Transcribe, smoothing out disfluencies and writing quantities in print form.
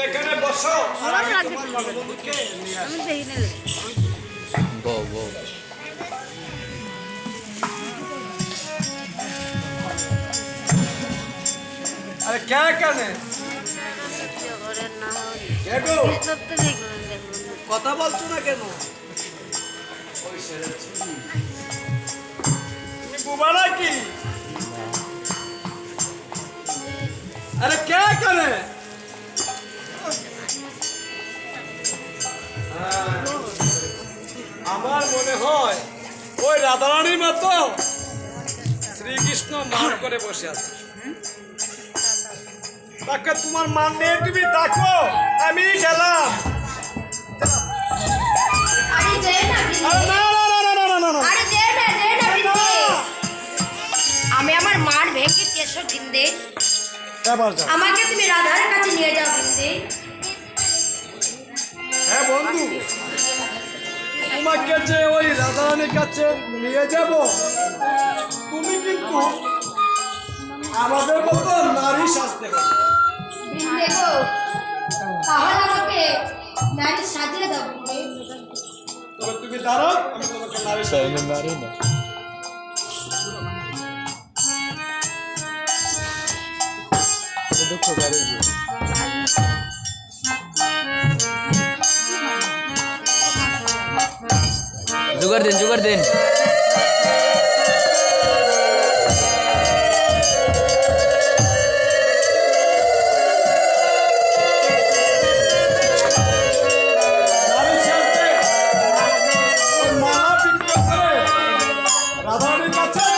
এখানে বসো। अरे क्या करने কথা বলছো না কেন? তুমি বুবা নাকি? अरे क्या करे? আমার মনে হয় ওই রাধারানীর মতো শ্রীকৃষ্ণ মান করে বসে আছে। তাকে তোমার মান নিয়ে তুমি দেখো, আমি গেলাম। আরে যে না আরে যে না আমি আমার মার ভেঙে কেশো জিন্দে আমাকে তুমি রাধার কাছে নিয়ে যাও জিন্দে। হ্যাঁ বন্ধু, তোমাকে যে ওই রাধারানীর কাছে নিয়ে যাব, তুমি কিন্তু আমাদের মতো নারী সাজতে হবে। দেখো তাহলে আমাকে নারী সাজিয়ে দাও। তবে তুমি দাঁড়াও, আমি তোমাকে নারী সাজিয়ে নারী না দুঃখ গাড়ি जुगाड़ दिन রাধারানীর কাছে